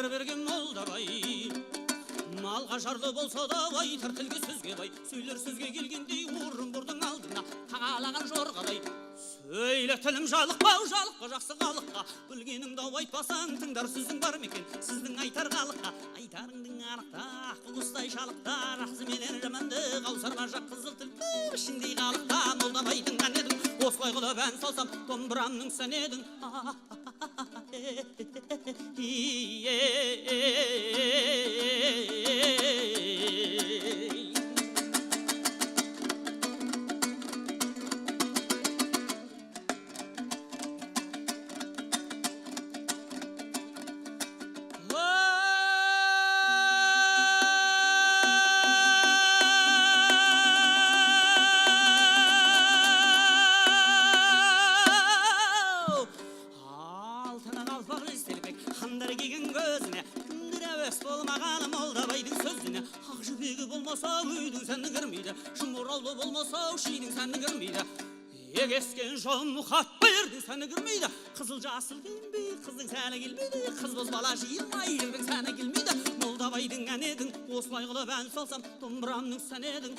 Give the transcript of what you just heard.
тәңір берген молдабай. Малға жарлы болса да бай, тілге сөзге бай, сөйлер сөзге келгендей орынбордың алдына тағалаған жорғадай. Сөйле тілім жалықпау, жалыққа жақсы қалыққа, білгеніңді айтпасаң тыңдар сөзің бар мекен сіздің айтар қалыққа. Айтарыңдың арықта, құлыстай шалықта, жақсы менен жаманды қаусарма жақ қызыл тіл ішіндей қалықта. Молдабайдың әнедің, осылай қылып ән салсам, домбырамның сән едің. Жұмыраулы болмаса шейдің сәні кірмейді. Егескен жамұхат бердің сәні кірмейді. Қызыл жасыл келмей, қыздың сәні келмейді. Қыз бозбала жиылмай, ердің сәні келмейді. Молдабайдың ән едің, осылай қылып ән салсам, домбырамның сән едің.